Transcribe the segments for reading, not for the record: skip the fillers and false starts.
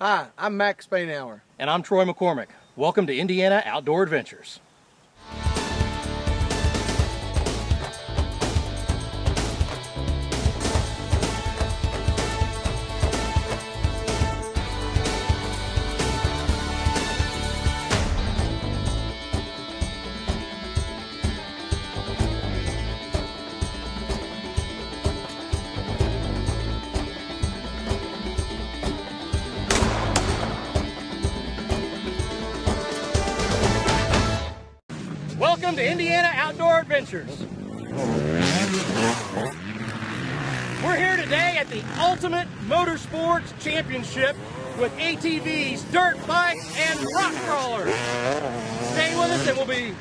Hi, I'm Max Spainhour. And I'm Troy McCormick. Welcome to Indiana Outdoor Adventures. Welcome to Indiana Outdoor Adventures. We're here today at the Ultimate Motorsports Championship with ATVs, dirt bikes, and rock crawlers. Stay with us and we'll be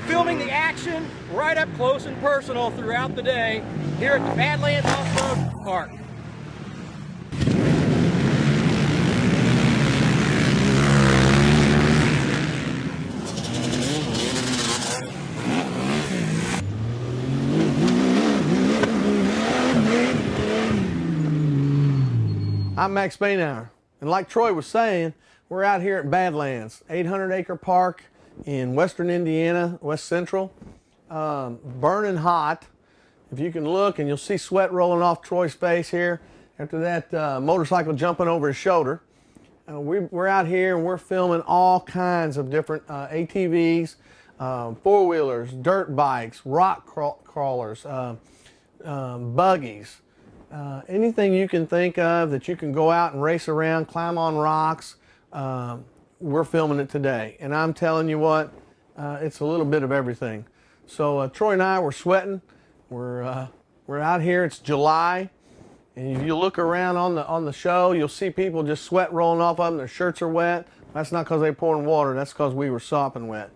filming the action right up close and personal throughout the day here at the Badlands Off Road Park. I'm Max Spainhour, and like Troy was saying, we're out here at Badlands, 800-acre park in western Indiana, west central, burning hot. If you can look, and you'll see sweat rolling off Troy's face here after that motorcycle jumping over his shoulder. We're out here and we're filming all kinds of different ATVs, four-wheelers, dirt bikes, rock crawlers, buggies. Anything you can think of that you can go out and race around, climb on rocks, we're filming it today. And I'm telling you what, it's a little bit of everything. So Troy and I, we're sweating. We're out here. It's July, and if you look around on the show, you'll see people just sweat rolling off of them. Their shirts are wet. That's not because they're pouring water. That's because we were sopping wet.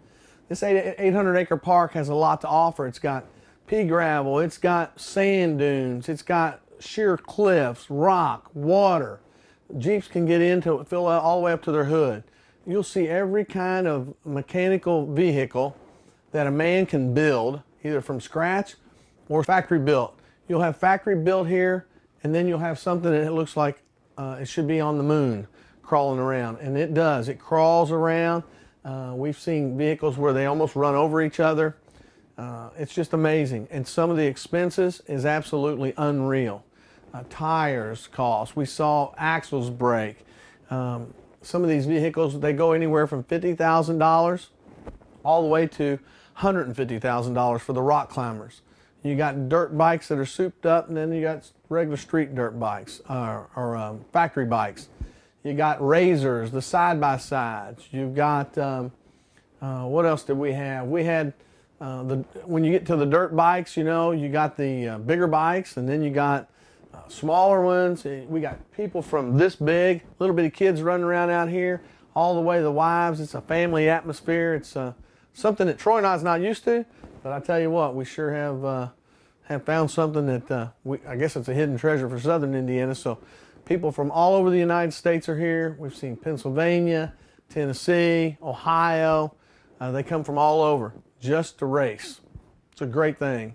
This 800-acre park has a lot to offer. It's got pea gravel. It's got sand dunes. It's got sheer cliffs, rock, water. Jeeps can get into it, fill out all the way up to their hood. You'll see every kind of mechanical vehicle that a man can build, either from scratch or factory built. You'll have factory built here, and then you'll have something that looks like it should be on the moon crawling around, and it does. It crawls around. We've seen vehicles where they almost run over each other. It's just amazing, and some of the expenses is absolutely unreal. Tires cost. We saw axles break. Some of these vehicles, they go anywhere from $50,000 all the way to $150,000 for the rock climbers. You got dirt bikes that are souped up, and then you got regular street dirt bikes or factory bikes. You got razors, the side-by-sides. You've got, what else did we have? We had, when you get to the dirt bikes, you know, you got the bigger bikes, and then you got smaller ones. We got people from this big, little bitty kids running around out here, all the way to the wives. It's a family atmosphere. It's something that Troy and I's not used to, but I tell you what, we sure have found something that I guess it's a hidden treasure for southern Indiana. So people from all over the United States are here. We've seen Pennsylvania, Tennessee, Ohio. They come from all over just to race. It's a great thing.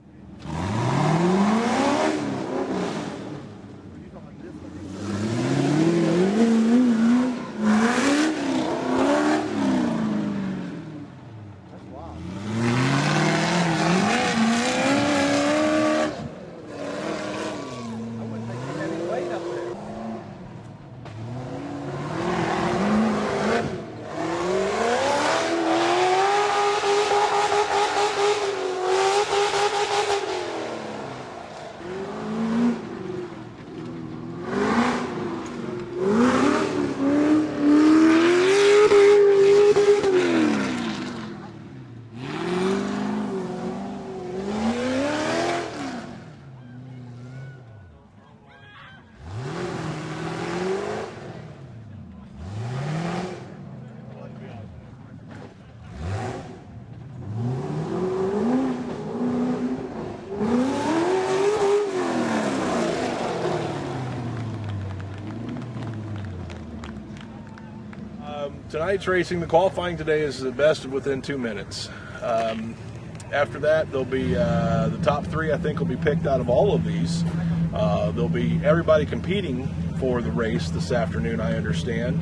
Tonight's racing, the qualifying today is the best within 2 minutes. After that, there'll be the top three, I think, will be picked out of all of these. There'll be everybody competing for the race this afternoon, I understand.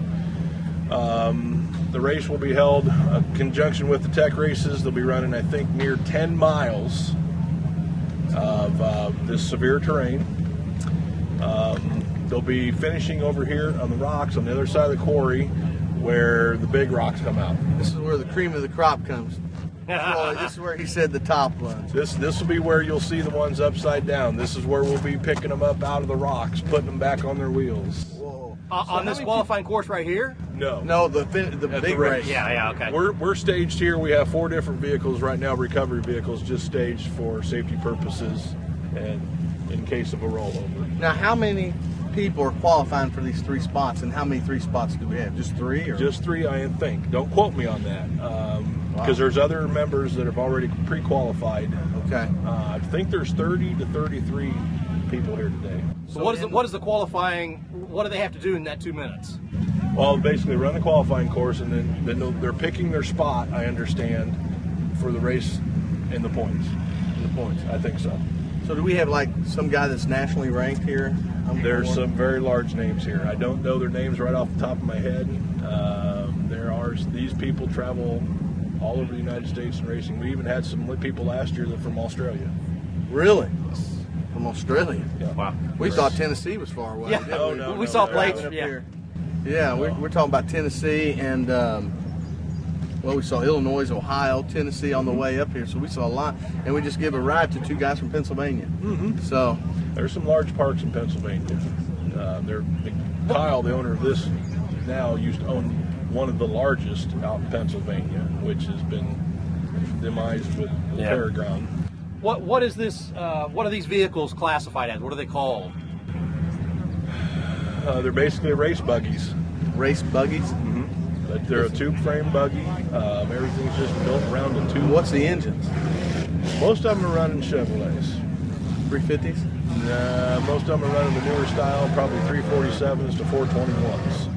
The race will be held in conjunction with the tech races. They'll be running, I think, near 10 miles of this severe terrain. They'll be finishing over here on the rocks on the other side of the quarry where the big rocks come out. This is where the cream of the crop comes. Roy, this is where he said the top was. This will be where you'll see the ones upside down. This is where we'll be picking them up out of the rocks, putting them back on their wheels. Whoa. On this qualifying course right here? No, the big race. Yeah, okay. We're staged here. We have 4 different vehicles right now, recovery vehicles, just staged for safety purposes and in case of a rollover. Now, how many people are qualifying for these 3 spots, and how many 3 spots do we have? Just 3? Or? Just 3, I think. Don't quote me on that, because there's other members that have already pre-qualified. Okay. I think there's 30 to 33 people here today. So what is the qualifying? What do they have to do in that 2 minutes? Well, basically run the qualifying course, and then they're picking their spot, I understand, for the race and the points. I think so. So do we have like some guy that's nationally ranked here? There's some very large names here. I don't know their names right off the top of my head. These people travel all over the United States in racing. We even had some people last year that from Australia. Really? From Australia? Yeah. Wow. We thought Tennessee was far away. Yeah. didn't We saw plates. Up Yeah. here. Yeah, we're talking about Tennessee and we saw Illinois, Ohio, Tennessee on the way up here. So we saw a lot, and we just give a ride to 2 guys from Pennsylvania. Mm-hmm. So there's some large parks in Pennsylvania. Kyle, the owner of this now, used to own one of the largest out in Pennsylvania, which has been demised with the fairground. What is this? What are these vehicles classified as? What are they called? They're basically race buggies. race buggies. Mm-hmm. But they're a tube frame buggy. Everything's just built around a tube. What's the engines? Most of them are running Chevrolets. 350s? Most of them are running the newer style, probably 347s to 421s.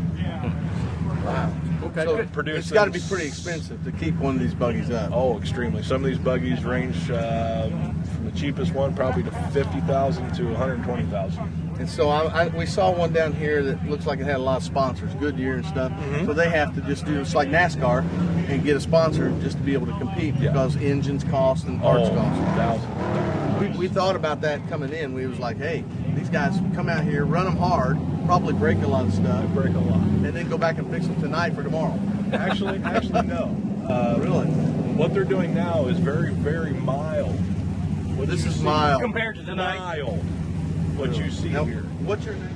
Wow. Okay. So it's got to be pretty expensive to keep one of these buggies up. Oh, extremely. Some of these buggies range from the cheapest one probably to $50,000 to $120,000. And so we saw one down here that looks like it had a lot of sponsors, Goodyear and stuff. Mm-hmm. So they have to just do it's like NASCAR and get a sponsor just to be able to compete because engines cost and parts cost. Thousands. We thought about that coming in. We was like, hey, these guys come out here, run them hard, probably break a lot of stuff. They break a lot. And then go back and fix them tonight for tomorrow. Actually, no. Really? What they're doing now is very, very mild. Well, this is mild. Compared to tonight. Mild. What you see Now, here. what's your name?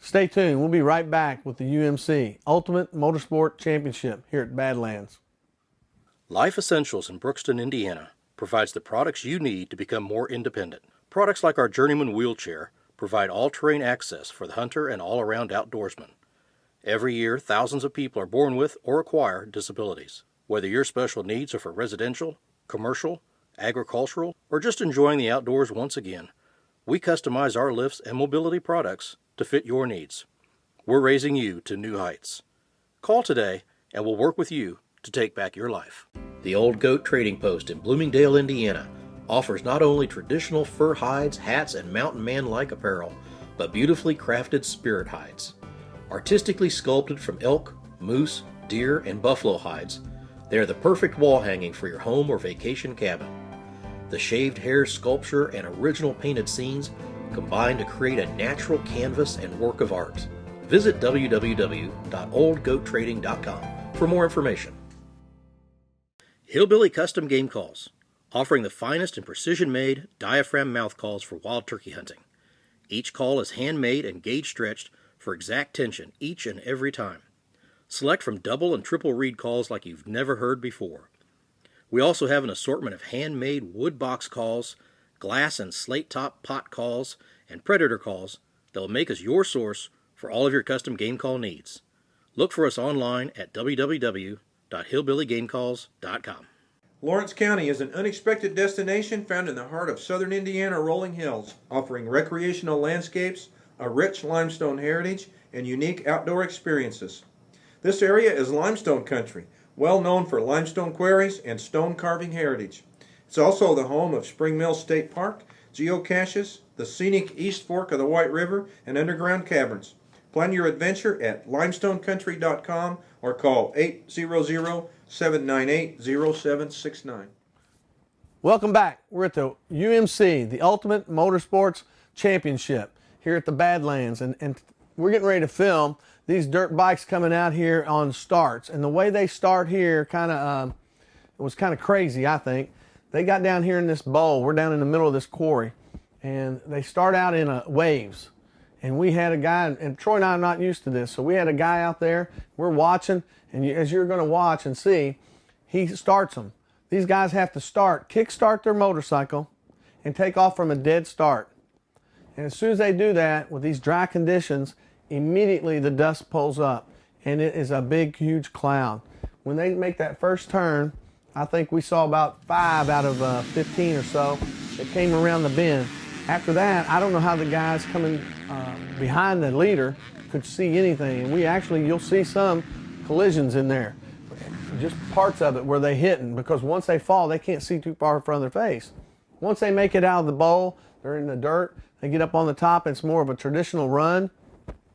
Stay tuned. We'll be right back with the UMC Ultimate Motorsport Championship here at Badlands. Life Essentials in Brookston, Indiana provides the products you need to become more independent. Products like our Journeyman wheelchair provide all-terrain access for the hunter and all-around outdoorsman. Every year, thousands of people are born with or acquire disabilities. Whether your special needs are for residential, commercial, agricultural, or just enjoying the outdoors once again, we customize our lifts and mobility products to fit your needs. We're raising you to new heights. Call today and we'll work with you to take back your life. The Old Goat Trading Post in Bloomingdale, Indiana offers not only traditional fur hides, hats, and mountain man-like apparel, but beautifully crafted spirit hides. Artistically sculpted from elk, moose, deer, and buffalo hides, they are the perfect wall hanging for your home or vacation cabin. The shaved hair sculpture and original painted scenes combine to create a natural canvas and work of art. Visit www.oldgoattrading.com for more information. Hillbilly Custom Game Calls, offering the finest and precision-made diaphragm mouth calls for wild turkey hunting. Each call is handmade and gauge stretched for exact tension each and every time. Select from double and triple reed calls like you've never heard before. We also have an assortment of handmade wood box calls, glass and slate top pot calls, and predator calls that will make us your source for all of your custom game call needs. Look for us online at www.hillbillygamecalls.com. Lawrence County is an unexpected destination found in the heart of southern Indiana rolling hills, offering recreational landscapes, a rich limestone heritage, and unique outdoor experiences. This area is limestone country, well known for limestone quarries and stone carving heritage. It's also the home of Spring Mill State Park, geocaches, the scenic East Fork of the White River, and underground caverns. Plan your adventure at limestonecountry.com or call 800-798-0769. Welcome back. We're at the UMC, the Ultimate Motorsports Championship, here at the Badlands, and we're getting ready to film these dirt bikes coming out here on starts. And the way they start here it was kind of crazy, I think. They got down here in this bowl. We're down in the middle of this quarry, and they start out in waves. And we had a guy, and Troy and I are not used to this, so we had a guy out there. We're watching, and as you're going to watch and see, he starts them. These guys have to kick-start their motorcycle and take off from a dead start. And as soon as they do that, with these dry conditions, immediately the dust pulls up, and it is a big, huge cloud. When they make that first turn, I think we saw about 5 out of 15 or so that came around the bend. After that, I don't know how the guys coming behind the leader could see anything. And you'll see some collisions in there, just parts of it where they hitting, because once they fall, they can't see too far in front of their face. Once they make it out of the bowl, they're in the dirt, they get up on the top, it's more of a traditional run,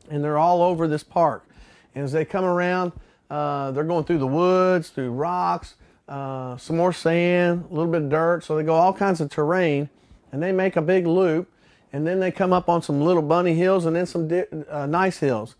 and they're all over this park. And as they come around, they're going through the woods, through rocks, some more sand, a little bit of dirt, so they go all kinds of terrain, and they make a big loop, and then they come up on some little bunny hills and then some nice hills.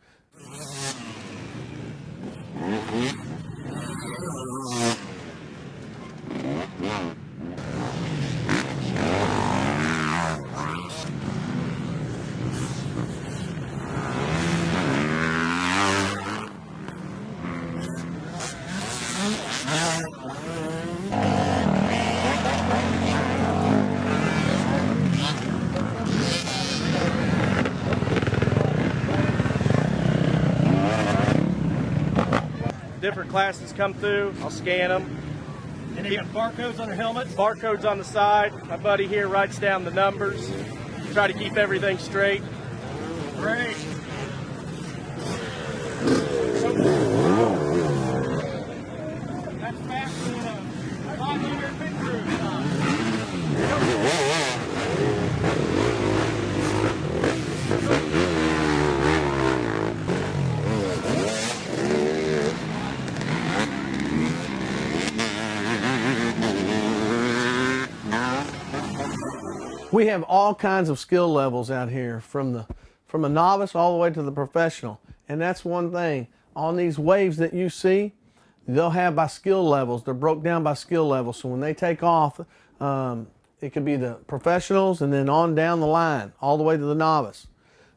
Different classes come through, I'll scan them. And they got barcodes on their helmets? Barcodes on the side. My buddy here writes down the numbers. Try to keep everything straight. Great. That's faster than a 500 pit crew. We have all kinds of skill levels out here, from a novice all the way to the professional. And that's one thing. On these waves that you see, they'll have by skill levels. They're broke down by skill levels. So when they take off, it could be the professionals and then on down the line, all the way to the novice.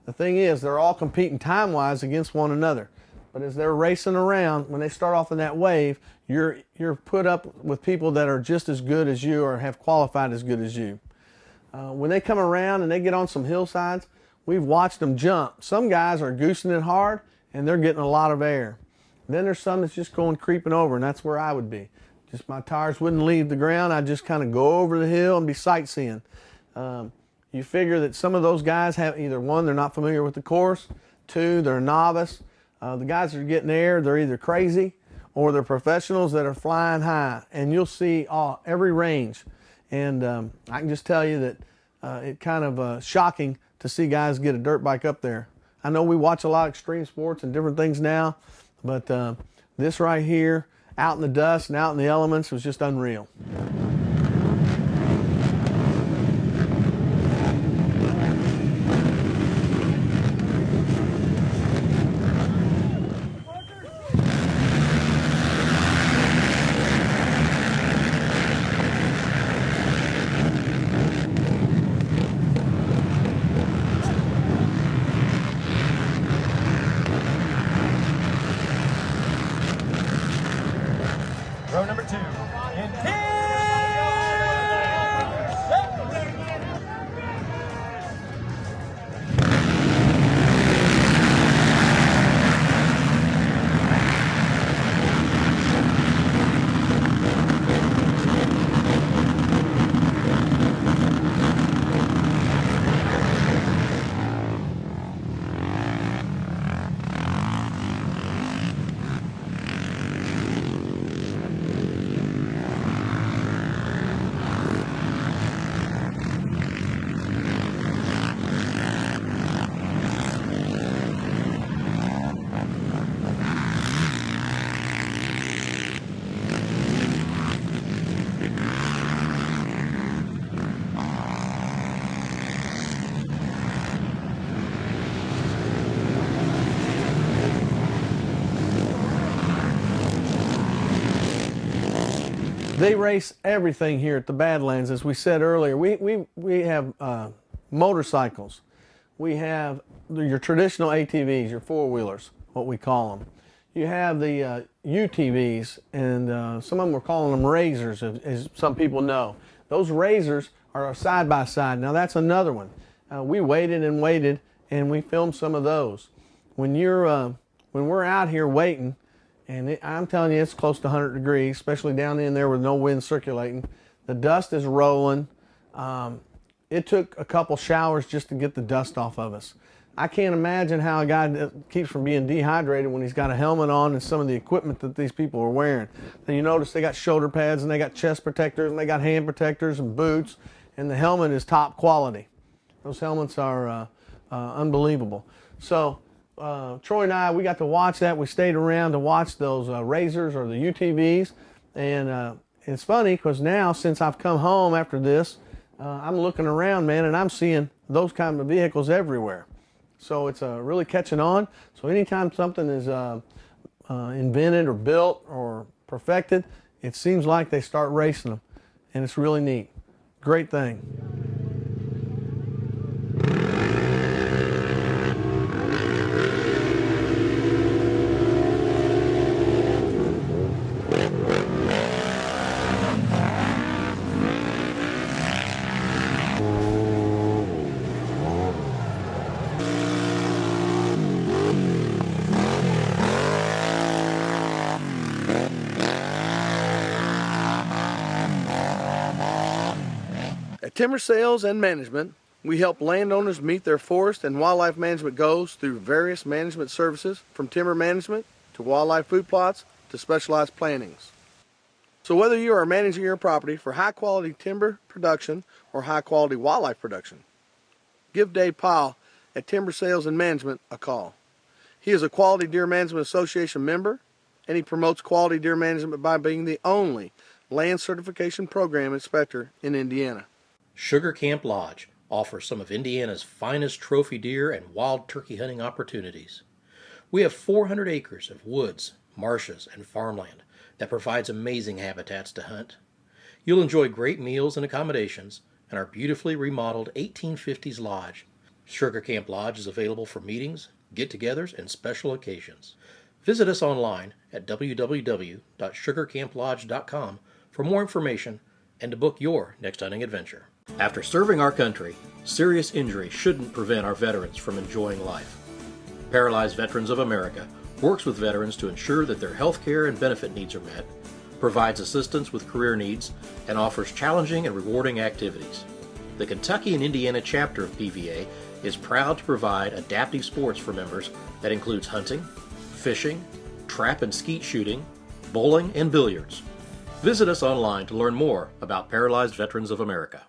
The thing is, they're all competing time-wise against one another. But as they're racing around, when they start off in that wave, you're put up with people that are just as good as you or have qualified as good as you. When they come around and they get on some hillsides, we've watched them jump. Some guys are goosing it hard and they're getting a lot of air. Then there's some that's just going creeping over, and that's where I would be. Just my tires wouldn't leave the ground. I'd just kind of go over the hill and be sightseeing. You figure that some of those guys have either, one, they're not familiar with the course, two, they're a novice. The guys that are getting air, they're either crazy or they're professionals that are flying high. And you'll see every range. And I can just tell you that it's kind of shocking to see guys get a dirt bike up there. I know we watch a lot of extreme sports and different things now, but this right here, out in the dust and out in the elements, was just unreal. They race everything here at the Badlands, as we said earlier. We have motorcycles. We have your traditional ATVs, your four-wheelers, what we call them. You have the UTVs, and some of them we're calling them razors, as some people know. Those razors are a side-by-side. Now that's another one. We waited and waited, and we filmed some of those. When we're out here waiting, and I'm telling you, it's close to 100 degrees, especially down in there with no wind circulating. The dust is rolling. It took a couple showers just to get the dust off of us. I can't imagine how a guy keeps from being dehydrated when he's got a helmet on and some of the equipment that these people are wearing. And you notice they got shoulder pads, and they got chest protectors, and they got hand protectors and boots, and the helmet is top quality. Those helmets are unbelievable. So Troy and I, we got to watch that. We stayed around to watch those razors or the UTVs, and it's funny because now, since I've come home after this, I'm looking around, man, and I'm seeing those kind of vehicles everywhere. So it's really catching on. So anytime something is invented or built or perfected, it seems like they start racing them, and it's really neat. Great thing. At Timber Sales and Management, we help landowners meet their forest and wildlife management goals through various management services, from timber management to wildlife food plots to specialized plantings. So whether you are managing your property for high quality timber production or high quality wildlife production, give Dave Powell at Timber Sales and Management a call. He is a Quality Deer Management Association member, and he promotes quality deer management by being the only land certification program inspector in Indiana. Sugar Camp Lodge offers some of Indiana's finest trophy deer and wild turkey hunting opportunities. We have 400 acres of woods, marshes, and farmland that provides amazing habitats to hunt. You'll enjoy great meals and accommodations in our beautifully remodeled 1850s lodge. Sugar Camp Lodge is available for meetings, get-togethers, and special occasions. Visit us online at www.sugarcamplodge.com for more information and to book your next hunting adventure. After serving our country, serious injury shouldn't prevent our veterans from enjoying life. Paralyzed Veterans of America works with veterans to ensure that their health care and benefit needs are met, provides assistance with career needs, and offers challenging and rewarding activities. The Kentucky and Indiana chapter of PVA is proud to provide adaptive sports for members that includes hunting, fishing, trap and skeet shooting, bowling, and billiards. Visit us online to learn more about Paralyzed Veterans of America.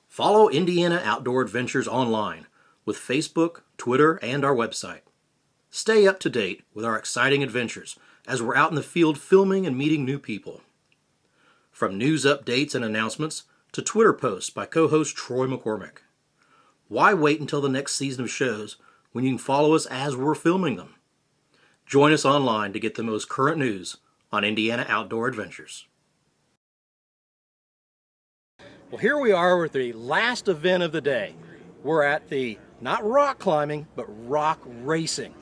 Follow Indiana Outdoor Adventures online with Facebook, Twitter, and our website. Stay up to date with our exciting adventures as we're out in the field filming and meeting new people. From news updates and announcements to Twitter posts by co-host Troy McCormick. Why wait until the next season of shows when you can follow us as we're filming them? Join us online to get the most current news on Indiana Outdoor Adventures. Well, here we are with the last event of the day. We're at the, not rock climbing, but rock racing.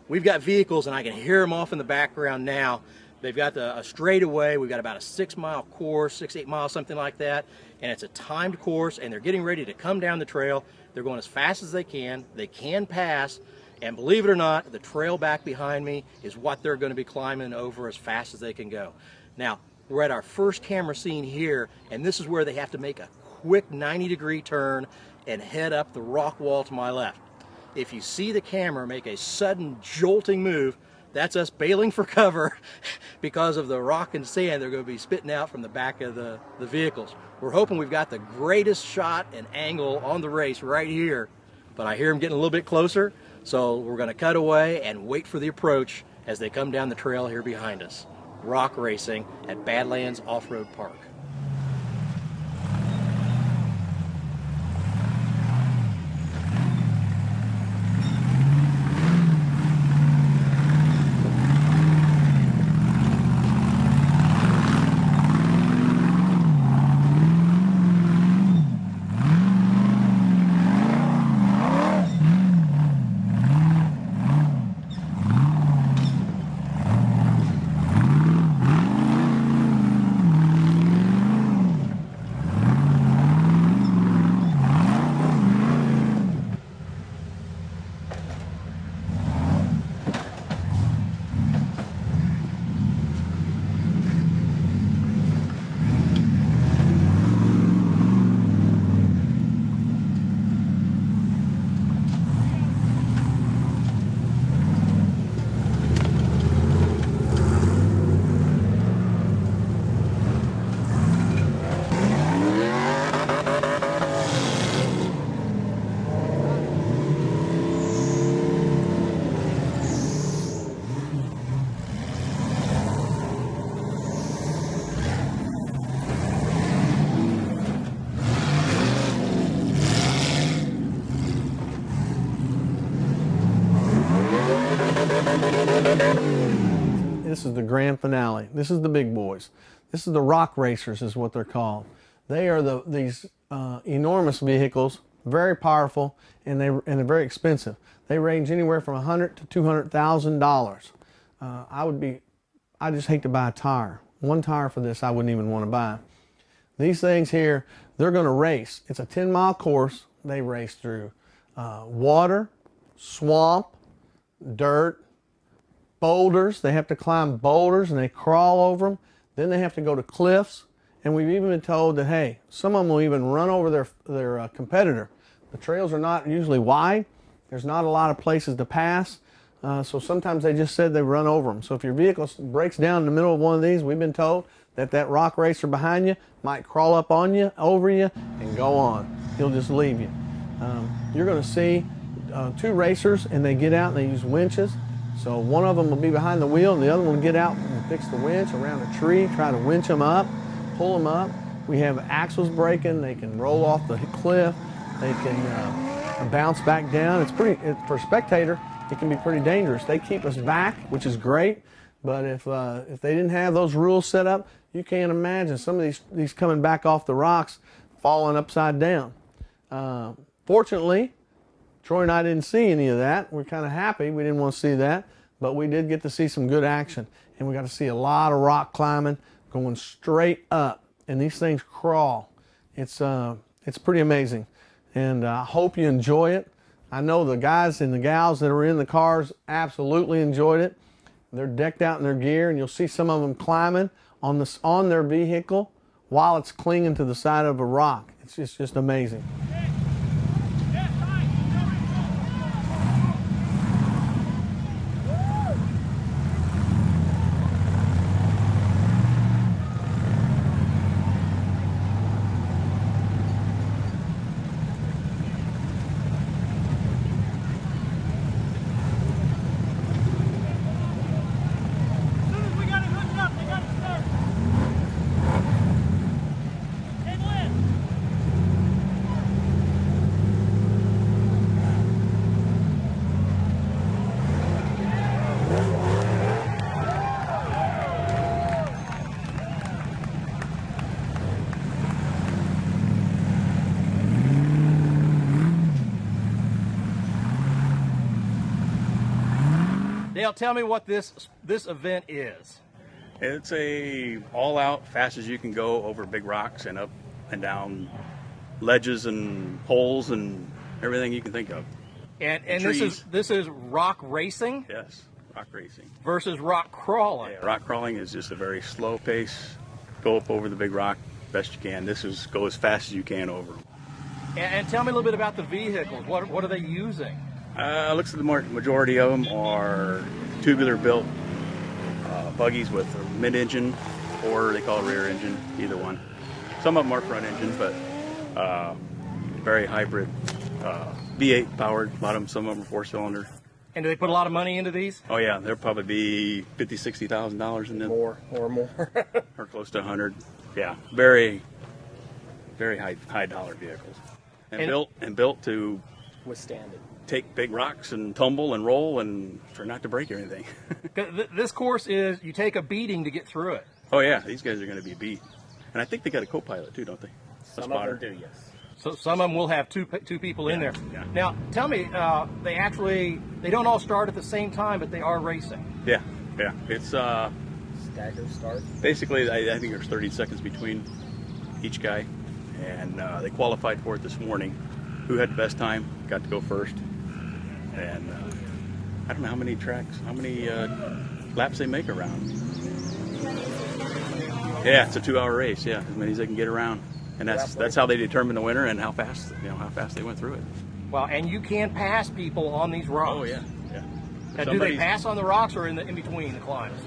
We've got vehicles, and I can hear them off in the background now. They've got a straightaway. We've got about a 6-mile course, 6-8 miles, something like that. And it's a timed course, and they're getting ready to come down the trail. They're going as fast as they can. They can pass. And believe it or not, the trail back behind me is what they're going to be climbing over as fast as they can go. Now, we're at our first camera scene here, and this is where they have to make a quick 90-degree turn and head up the rock wall to my left. If you see the camera make a sudden jolting move, that's us bailing for cover because of the rock and sand they're going to be spitting out from the back of the vehicles. We're hoping we've got the greatest shot and angle on the race right here, but I hear them getting a little bit closer, so we're going to cut away and wait for the approach as they come down the trail here behind us. Rock racing at Badlands Off Road Park. This is the grand finale. This is the big boys. This is the rock racers is what they're called. They are these enormous vehicles, very powerful, and they're very expensive. They range anywhere from $100,000 to $200,000. I just hate to buy a tire. One tire for this I wouldn't even want to buy. These things here, they're going to race. It's a 10-mile course. They race through water, swamp, dirt, boulders. They have to climb boulders and they crawl over them. Then they have to go to cliffs. And we've even been told that, hey, some of them will even run over their competitor. The trails are not usually wide. There's not a lot of places to pass. So sometimes they just said they run over them. So if your vehicle breaks down in the middle of one of these, we've been told that rock racer behind you might crawl up on you, over you, and go on. He'll just leave you. You're going to see two racers, and they get out and they use winches. So one of them will be behind the wheel, and the other one will get out and fix the winch around a tree, try to winch them up, pull them up. We have axles breaking. They can roll off the cliff. They can bounce back down. It's pretty, for a spectator, it can be pretty dangerous. They keep us back, which is great. But if they didn't have those rules set up, you can't imagine some of these coming back off the rocks, falling upside down. Fortunately, Troy and I didn't see any of that. We're kind of happy. We didn't want to see that, but we did get to see some good action, and we got to see a lot of rock climbing going straight up, and these things crawl. It's pretty amazing, and I hope you enjoy it. I know the guys and the gals that are in the cars absolutely enjoyed it. They're decked out in their gear, and you'll see some of them climbing on their vehicle while it's clinging to the side of a rock. It's just amazing. Dale, tell me what this event is. It's a all-out, fast as you can go over big rocks and up and down ledges and holes and everything you can think of. And this is rock racing? Yes, rock racing. Versus rock crawling. Yeah, rock crawling is just a very slow pace. Go up over the big rock best you can. This is go as fast as you can over them. And tell me a little bit about the vehicles. What are they using? Looks like the majority of them are tubular built buggies with a mid-engine, or they call it rear engine, either one. Some of them are front engine, but very hybrid, V8 powered. A lot of them, some of them are 4-cylinder. And do they put a lot of money into these? Oh yeah, there'll probably be $50,000-$60,000 in them. More. Or close to 100. Yeah, very, very high dollar vehicles, and built to withstand it. Take big rocks and tumble and roll and for not to break anything. This course is, you take a beating to get through it. Oh yeah, these guys are going to be beat. And I think they got a co-pilot too, don't they? Some of them do, yes. So some of them will have two people in there. Yeah. Now, tell me, they don't all start at the same time, but they are racing. Yeah. It's stagger start. Basically, I think there's 30 seconds between each guy, and they qualified for it this morning. Who had the best time got to go first. And I don't know how many laps they make around. Yeah, it's a 2-hour race. Yeah, as many as they can get around, and that's how they determine the winner and how fast they went through it. Well, and you can pass people on these rocks. Oh yeah. Now, do they pass on the rocks or in between the climbs?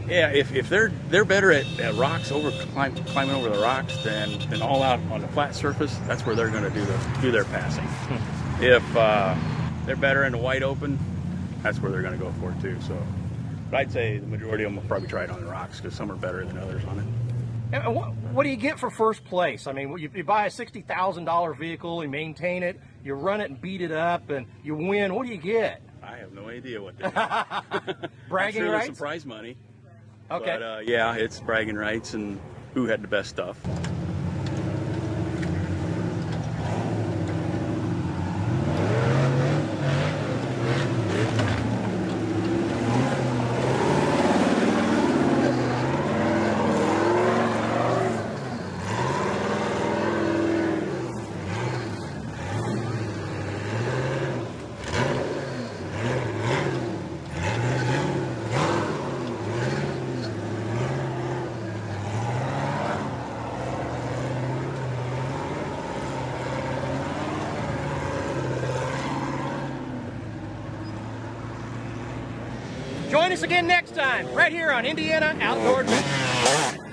Yeah, if they're better at rocks, climbing over the rocks than all out on the flat surface, that's where they're going to do their passing. If they're better in the wide open, that's where they're going to go for it too. So, but I'd say the majority of them will probably try it on the rocks because some are better than others on it. And what do you get for first place? I mean, you buy a $60,000 vehicle, you maintain it, you run it and beat it up, and you win. What do you get? I have no idea what they got. Bragging I'm sure rights? there's some prize money. Okay. But yeah, it's bragging rights and who had the best stuff. Join us again next time, right here on Indiana Outdoor Adventure.